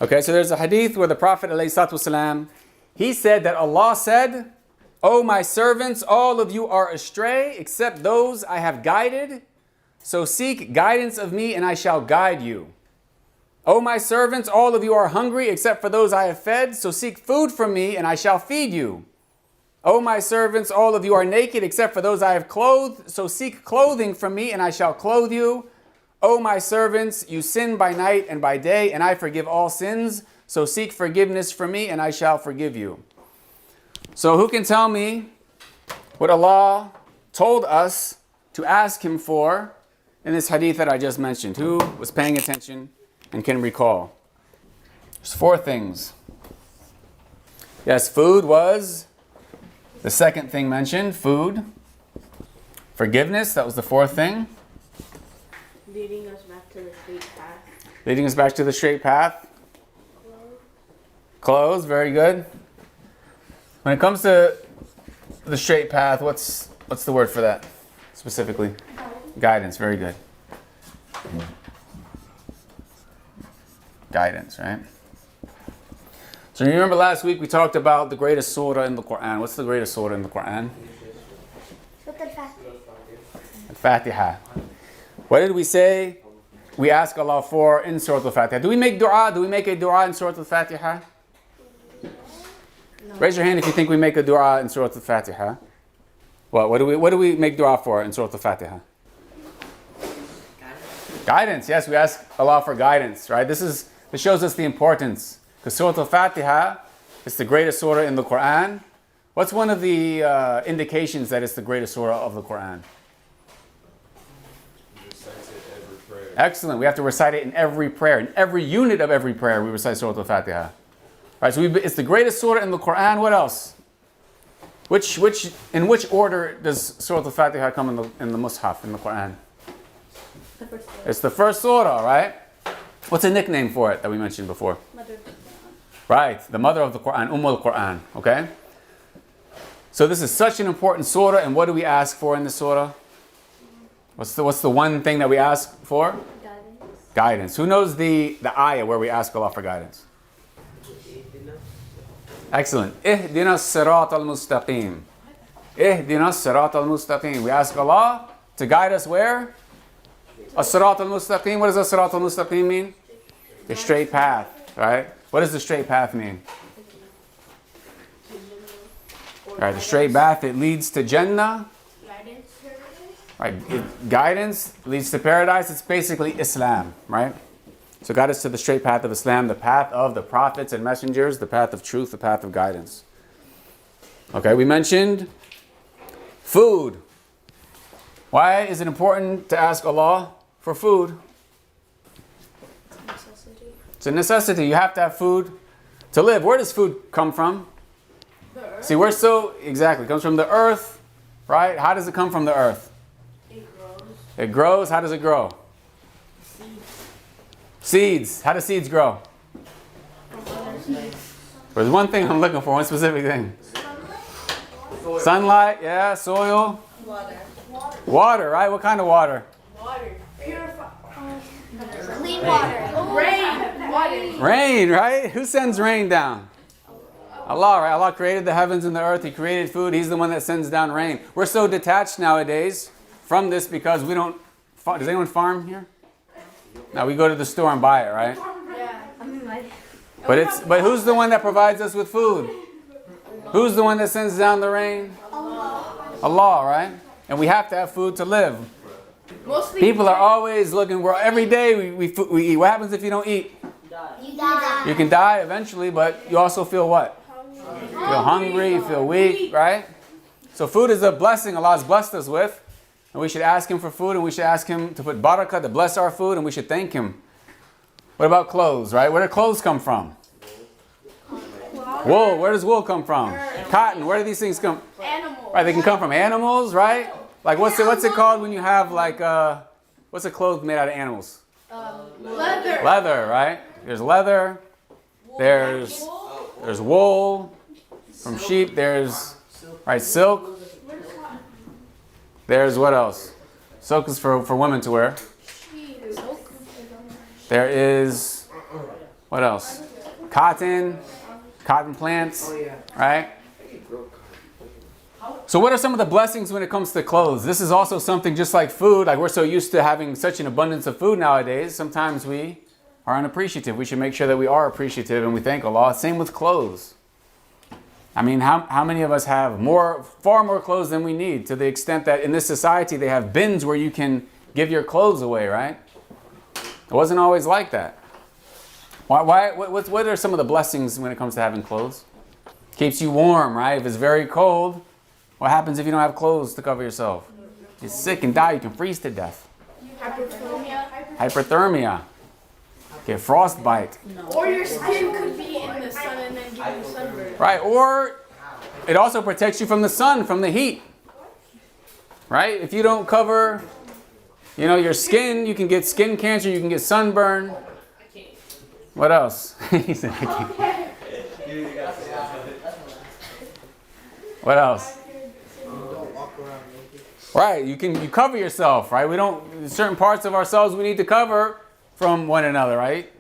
Okay, so there's a hadith where the Prophet ﷺ, he said that Allah said, "O my servants, all of you are astray except those I have guided. So seek guidance of me and I shall guide you. O my servants, all of you are hungry except for those I have fed. So seek food from me and I shall feed you. O my servants, all of you are naked except for those I have clothed. So seek clothing from me and I shall clothe you. O my servants, you sin by night and by day, and I forgive all sins. So seek forgiveness from me, and I shall forgive you." So who can tell me what Allah told us to ask Him for in this hadith that I just mentioned? Who was paying attention and can recall? There's 4 things. Yes, food was the second thing mentioned. Food. Forgiveness, that was the 4th thing. Leading us back to the straight path. Leading us back to the straight path. Clothes, very good. When it comes to the straight path, what's the word for that specifically? Guidance, very good. Guidance, right? So you remember last week we talked about the greatest surah in the Quran. What's the greatest surah in the Quran? Al-Fatiha. What did we say we ask Allah for in Surah Al-Fatiha? Do we make dua? Do we make a dua in Surah Al-Fatiha? No. Raise your hand if you think we make a dua in Surah Al-Fatiha. What do we make dua for in Surah Al-Fatiha? Guidance. Yes, we ask Allah for guidance, right? This shows us the importance. Because Surah Al-Fatiha is the greatest surah in the Quran. What's one of the indications that it's the greatest surah of the Quran? Excellent. We have to recite it in every prayer. In every unit of every prayer, we recite Surah Al-Fatiha. Right, so it's the greatest surah in the Quran. What else? In which order does Surah Al-Fatiha come in the Mus'haf, in the Quran? It's the first surah, right? What's a nickname for it that we mentioned before? Mother. Right, the mother of the Quran, al-Quran, okay? So this is such an important surah, and what do we ask for in the surah? What's the one thing that we ask for? Guidance. Guidance. Who knows the ayah where we ask Allah for guidance? Excellent. Ihdina as-sirat al-mustaqim. Ihdina as-sirat al-mustaqim. We ask Allah to guide us where? As-sirat al-mustaqim. What does as-sirat al-mustaqim mean? The straight path, right? What does the straight path mean? Right, the straight path, it leads to Jannah. Right, guidance leads to paradise. It's basically Islam, right? So guide us to the straight path of Islam, the path of the prophets and messengers, the path of truth, the path of guidance. Okay, we mentioned food. Why is it important to ask Allah for food? It's a necessity. You have to have food to live. Where does food come from? The earth. See, it comes from the earth, right? How does it come from the earth? It grows. How does it grow? Seeds. How do seeds grow? There's one thing I'm looking for, one specific thing. Sunlight, yeah, soil. Water, right? What kind of water? Water. Purified. Clean water. Rain. Rain, right? Who sends rain down? Allah, right? Allah created the heavens and the earth. He created food. He's the one that sends down rain. We're so detached nowadays from this because we don't. Does anyone farm here? Now we go to the store and buy it, right? Yeah. But who's the one that provides us with food? Who's the one that sends down the rain? Allah, right? And we have to have food to live. People are always looking. Every day we eat. What happens if you don't eat? You die. You can die eventually, but you also feel what? You feel hungry, you feel weak, right? So food is a blessing Allah's blessed us with. And we should ask Him for food, and we should ask Him to put barakah, to bless our food, and we should thank Him. What about clothes, right? Where do clothes come from? Wool. Where does wool come from? Cotton. Where do these things come? Animals. Right, they can come from animals, right? Like what's it called when you have like what's a cloth made out of animals? Leather. Leather, right? There's leather. There's wool from sheep. There's silk. There's what else? Silk is for women to wear. There is what else? cotton plants, right? So what are some of the blessings when it comes to clothes? This is also something just like food. Like we're so used to having such an abundance of food nowadays. Sometimes we are unappreciative. We should make sure that we are appreciative and we thank Allah. Same with clothes. I mean, how many of us have far more clothes than we need, to the extent that in this society they have bins where you can give your clothes away, right? It wasn't always like that. What are some of the blessings when it comes to having clothes? Keeps you warm, right? If it's very cold, what happens if you don't have clothes to cover yourself? You're sick and die. You can freeze to death. Hyperthermia. Get frostbite. Or your skin could be in the sun and then give you sunburn. Right, or it also protects you from the sun, from the heat. Right? If you don't cover, your skin, you can get skin cancer, you can get sunburn. What else? He said, I can't. What else? Right, you cover yourself, right? Certain parts of ourselves we need to cover from one another, right?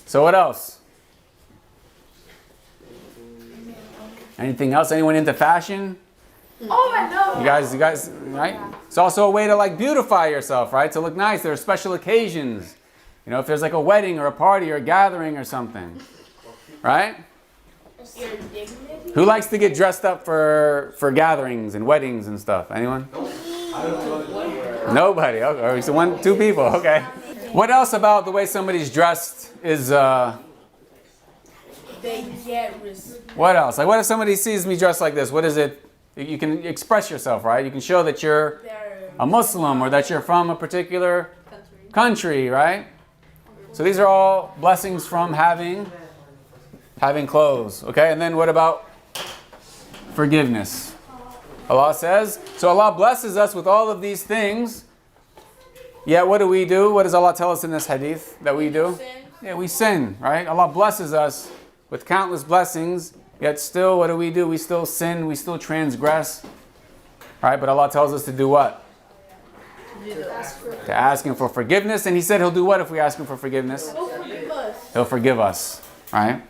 So what else? Anything else? Anyone into fashion? Oh, I know. You guys, right? It's also a way to beautify yourself, right? To look nice. There are special occasions. If there's like a wedding or a party or a gathering or something, right? Who likes to get dressed up for gatherings and weddings and stuff? Anyone? Nobody. Okay, so 2 people. Okay. What else about the way somebody's dressed is? They get respect. What else? Like, what if somebody sees me dressed like this? What is it? You can express yourself, right? You can show that you're a Muslim or that you're from a particular country, right? So these are all blessings from having clothes, okay? And then what about forgiveness? Allah says, so Allah blesses us with all of these things. Yet what do we do? What does Allah tell us in this hadith that we do? Yeah, we sin, right? Allah blesses us with countless blessings, yet still what do? We still sin, we still transgress, right? But Allah tells us to do what? To ask Him for forgiveness. And He said He'll do what if we ask Him for forgiveness? He'll forgive us, right?